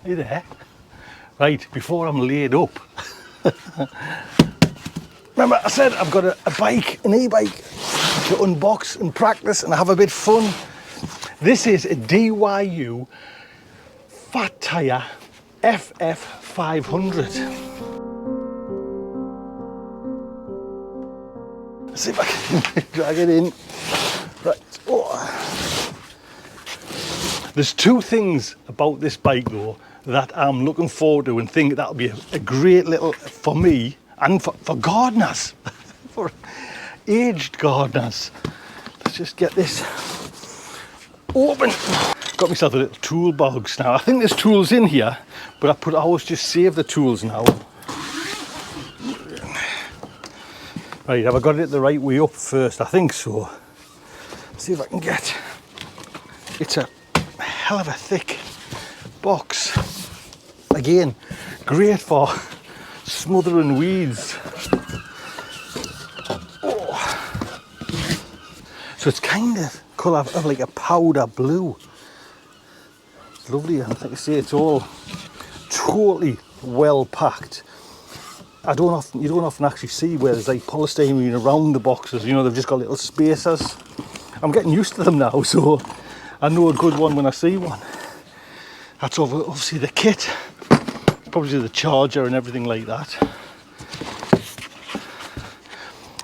You there? Right, before I'm laid up. Remember I said I've got a bike, an e-bike to unbox and practice and have a bit fun. This is a DYU Fat Tyre FF500. Let's see if I can drag it in. Right. Oh. There's two things about this bike though that I'm looking forward to and think that'll be a great little, for me and for gardeners, for aged gardeners. Let's just get this open. Got myself a little toolbox now. I think there's tools in here, but I always just save the tools now. Right, have I got it the right way up first? I think so. Let's see if I can get. It's a hell of a thick box. Again, great for smothering weeds. Oh. So it's kind of colour of like a powder blue. It's lovely, and like I say, it's all totally well packed. You don't often actually see where there's like polystyrene around the boxes. You know, they've just got little spacers. I'm getting used to them now, so I know a good one when I see one. That's obviously the kit, probably the charger and everything like that.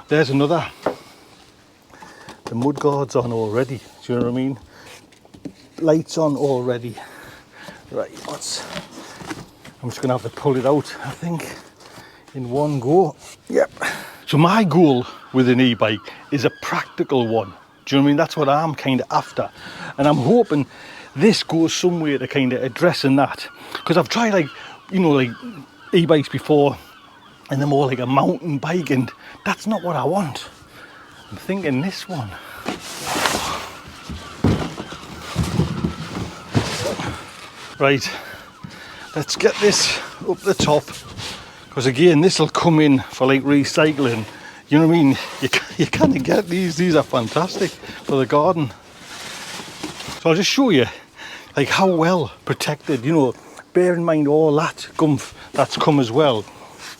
There's another. The mudguard's on already. Do you know what I mean? Lights on already. Right, I'm just going to have to pull it out, I think, in one go. Yep. So my goal with an e-bike is a practical one. Do you know what I mean? That's what I'm kind of after. And I'm hoping this goes somewhere to kind of addressing that. Because I've tried like e-bikes before, and they're more like a mountain bike, and that's not what I want. I'm thinking this one. Right, let's get this up the top, because again, this will come in for like recycling. You know what I mean? You kind of get these are fantastic for the garden. So I'll just show you like how well protected, you know, bear in mind all that gumph that's come as well.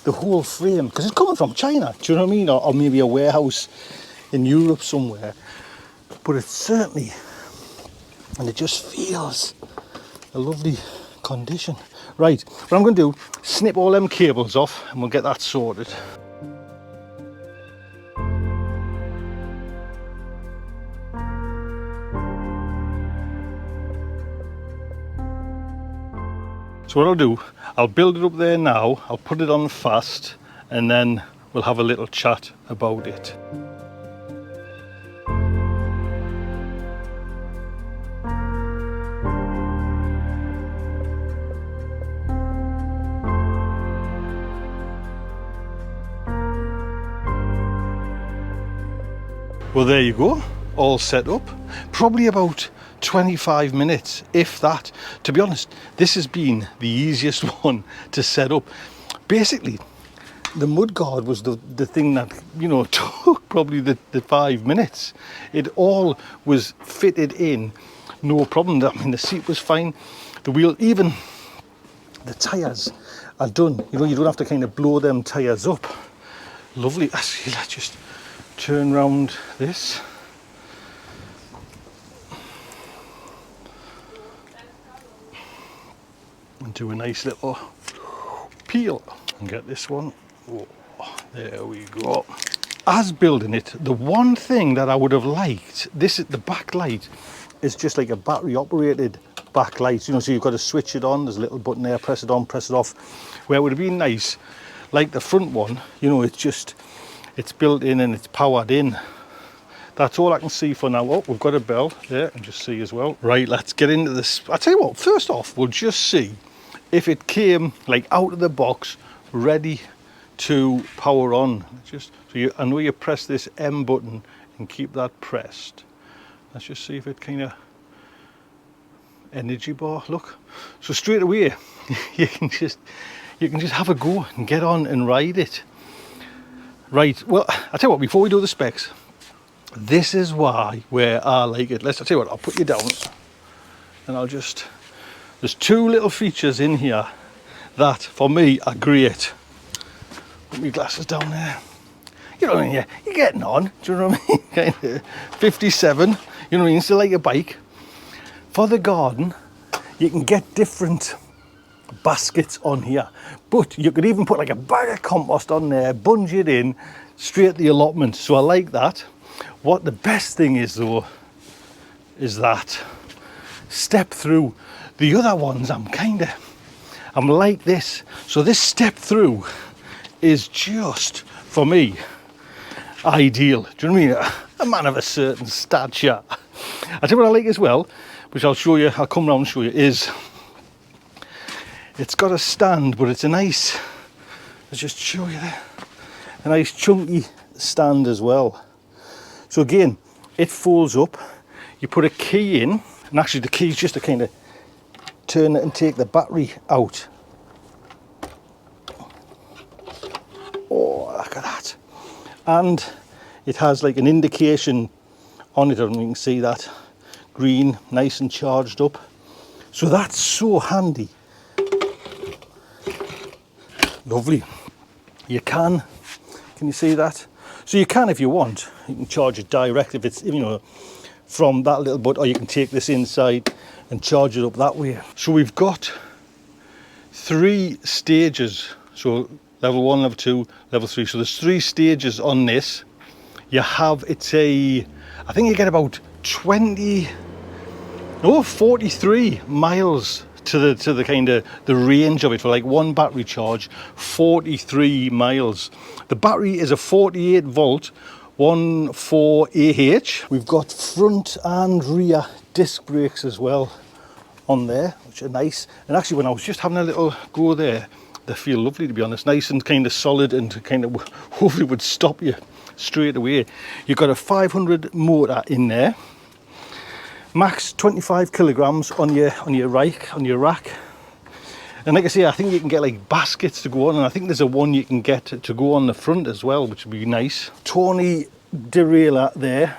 The whole frame, because it's coming from China, do you know what I mean? Or maybe a warehouse in Europe somewhere. But it's certainly, and it just feels a lovely condition. Right, what I'm going to do, snip all them cables off and we'll get that sorted. So what I'll do, I'll build it up there now, I'll put it on fast, and then we'll have a little chat about it. Well, there you go, all set up. Probably about 25 minutes, if that. To be honest, this has been the easiest one to set up. Basically, the mudguard was the thing that, you know, took probably the 5 minutes. It all was fitted in, no problem. I mean, the seat was fine, the wheel, even the tyres are done. You know, you don't have to kind of blow them tyres up. Lovely. Let's just turn round this. And do a nice little peel and get this one. Oh, there we go. As building it, the one thing that I would have liked, this is the backlight, is just like a battery operated backlight, you know, so you've got to switch it on. There's a little button there, press it on, press it off. Where it would have been nice, like the front one, you know, it's built in and it's powered in. That's all I can see for now. Oh, we've got a bell there, and just see as well. Right, let's get into this. I'll tell you what, first off, we'll just see if it came like out of the box, ready to power on. I know you press this M button and keep that pressed. Let's just see if it kind of, energy bar, look. So straight away, you can just have a go and get on and ride it. Right, well, I'll tell you what, before we do the specs, this is where I like it. I'll tell you what, I'll put you down and I'll just There's two little features in here that for me are great. Put my glasses down there. You know what I mean? You're getting on. Do you know what I mean? Kind of 57. You know what I mean? Still like a bike. For the garden, you can get different baskets on here, but you could even put like a bag of compost on there, bunge it in, straight to the allotment. So I like that. What the best thing is though, is that step through. The other ones, I'm like this. So this step through is just, for me, ideal. Do you know what I mean? A man of a certain stature. I tell you what I like as well, which I'll show you, I'll come round and show you, is it's got a stand, but it's a nice, I'll just show you there, a nice chunky stand as well. So again, it folds up, you put a key in, and actually the key is just to kind of turn it and take the battery out. Oh, look at that. And it has like an indication on it, and you can see that green, nice and charged up. So that's so handy. Lovely. You can you see that? So you can, if you want, you can charge it direct if it's, you know, from that little button, or you can take this inside and charge it up that way. So we've got 3 stages. So level 1, level 2, level 3. So there's 3 stages on this. You have, I think you get about 43 miles to the kind of the range of it for like one battery charge. 43 miles. The battery is a 48 volt 14AH. We've got front and rear disc brakes as well on there, which are nice. And actually, when I was just having a little go there, they feel lovely, to be honest. Nice and kind of solid, and kind of hopefully would stop you straight away. You've got a 500 motor in there. Max 25 kilograms on your rack. And like I say, I think you can get like baskets to go on, and I think there's a one you can get to go on the front as well, which would be nice. Tony derailleur there,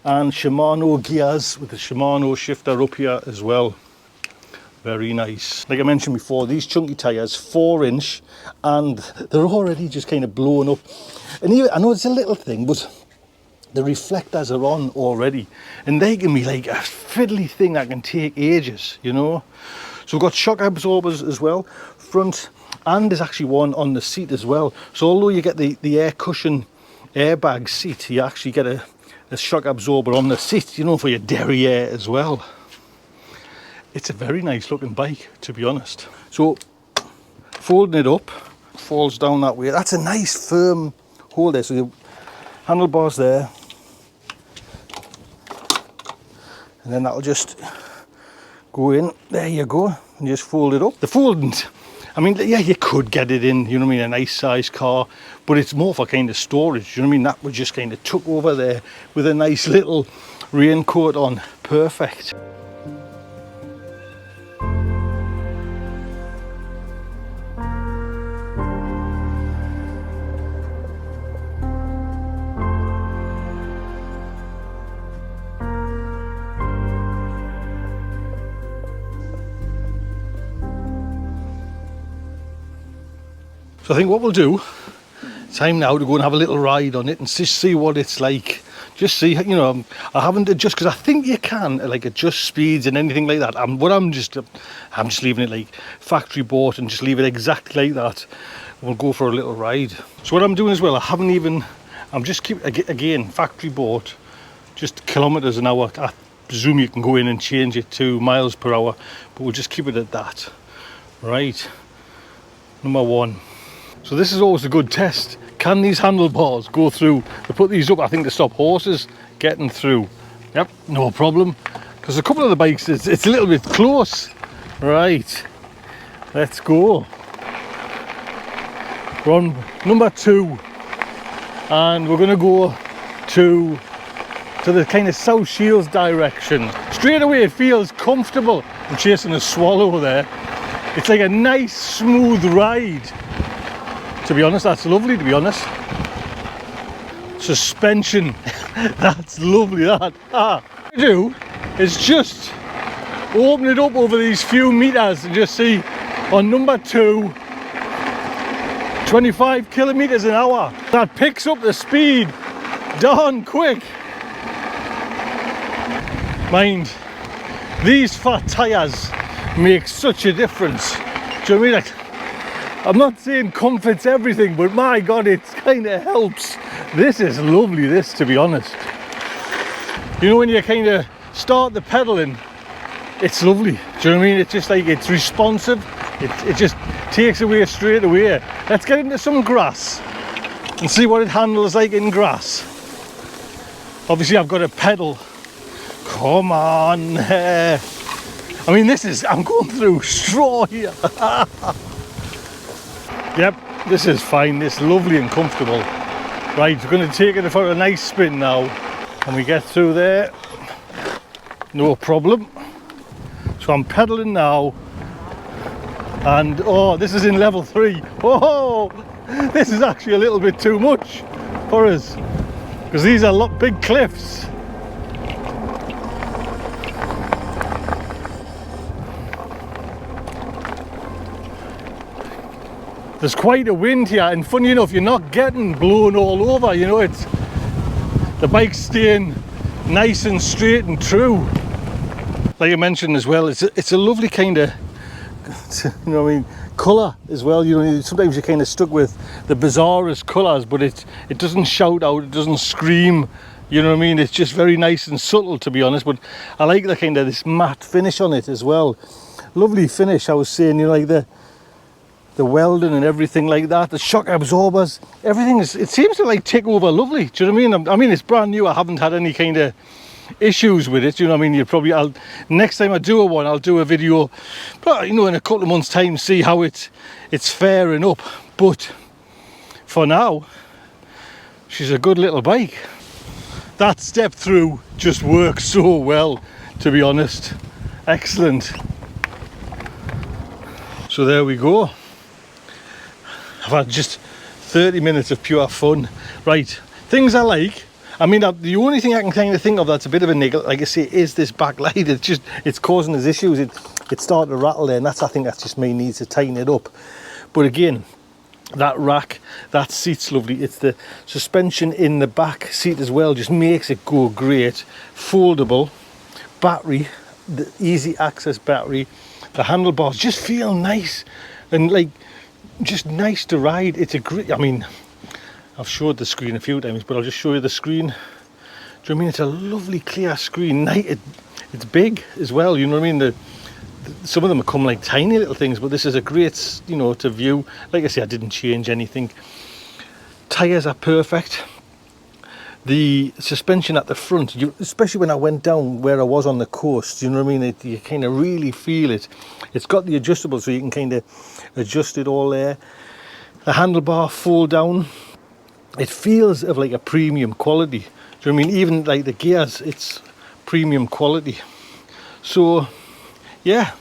and Shimano gears with the Shimano shifter up here as well. Very nice. Like I mentioned before, these chunky tyres, 4-inch, and they're already just kind of blown up. And even, I know it's a little thing, but the reflectors are on already, and they can be like a fiddly thing that can take ages, you know. So we've got shock absorbers as well, front, and there's actually one on the seat as well. So although you get the air cushion airbag seat, you actually get a shock absorber on the seat, you know, for your derriere as well. It's a very nice looking bike, to be honest. So folding it up, falls down that way. That's a nice firm hold there. So the handlebars there, and then that'll just go in. There you go, and just fold it up. The folding, I mean, yeah, you could get it in, you know what I mean, a nice size car, but it's more for kind of storage, you know what I mean. That would just kind of tuck over there with a nice little raincoat on. Perfect. So I think what we'll do, time now to go and have a little ride on it and just see what it's like. Just see, you know, I haven't adjusted, because I think you can like adjust speeds and anything like that. I'm just leaving it like factory bought and just leave it exactly like that. We'll go for a little ride. So what I'm doing as well, I'm just again, factory bought, just kilometers an hour. I presume you can go in and change it to miles per hour, but we'll just keep it at that. Right, number 1. So this is always a good test. Can these handlebars go through? They put these up, I think, to stop horses getting through. Yep, no problem. Because a couple of the bikes, it's a little bit close. Right, let's go. We're on number 2, and we're going to go to the kind of South Shields direction. Straight away, it feels comfortable. I'm chasing a swallow there. It's like a nice, smooth ride. To be honest, that's lovely, to be honest. Suspension, that's lovely, that. What I do is just open it up over these few meters and just see on number 2, 25 kilometers an hour. That picks up the speed darn quick. Mind, these fat tyres make such a difference. Do you know what I mean? Like, I'm not saying comfort's everything, but my God, it kind of helps. This is lovely, this, to be honest. You know, when you kind of start the pedaling, it's lovely. Do you know what I mean? It's just like, it's responsive. It just takes away straight away. Let's get into some grass and see what it handles like in grass. Obviously, I've got a pedal. Come on. I mean, I'm going through straw here. Yep, this is fine. This is lovely and comfortable. Right, we're going to take it for a nice spin now. And we get through there. No problem. So I'm pedaling now. And oh, this is in level 3. Oh, this is actually a little bit too much for us, because these are big cliffs. There's quite a wind here, and funny enough, you're not getting blown all over, you know, it's the bike's staying nice and straight and true. Like I mentioned as well, it's a lovely kind of, you know what I mean, colour as well. You know, sometimes you're kind of stuck with the bizarrest colours, but it doesn't shout out, it doesn't scream, you know what I mean. It's just very nice and subtle, to be honest. But I like the kind of this matte finish on it as well. Lovely finish. I was saying, you know, like the welding and everything like that, the shock absorbers, everything it seems to like take over lovely. Do you know what I mean? I mean, it's brand new. I haven't had any kind of issues with it, you know what I mean. Next time I do one, I'll do a video, but you know, in a couple of months time, see how it's faring up. But for now, she's a good little bike. That step through just works so well, to be honest. Excellent. So there we go. I've had just 30 minutes of pure fun. Right, things I like. I mean, the only thing I can kind of think of that's a bit of a niggle, like I say, is this backlight. It's causing us issues. It started to rattle there, and I think that's just me, needs to tighten it up. But again, that rack, that seat's lovely. It's the suspension in the back seat as well, just makes it go great. Foldable battery, the easy access battery. The handlebars just feel nice and like just nice to ride. It's a great, I mean, I've showed the screen a few times, but I'll just show you the screen. Do you know what I mean? It's a lovely clear screen. It's big as well, you know what I mean? Some of them come like tiny little things, but this is a great, you know, to view. Like I say, I didn't change anything. Tyres are perfect. The suspension at the front, especially when I went down where I was on the coast, you know what I mean? You kind of really feel it. It's got the adjustable, so you can kind of adjust it all there. The handlebar fold down. It feels of like a premium quality. Do you know what I mean? Even like the gears, it's premium quality. So yeah,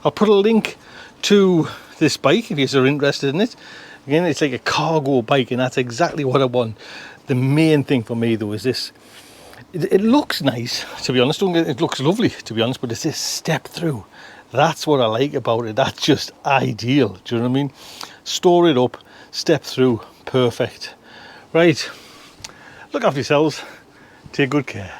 I'll put a link to this bike if you're interested in it. Again, it's like a cargo bike, and that's exactly what I want. The main thing for me though is this. It looks nice, to be honest. It looks lovely, to be honest, but it's this step through. That's what I like about it. That's just ideal. Do you know what I mean? Store it up, step through, perfect. Right, look after yourselves. Take good care.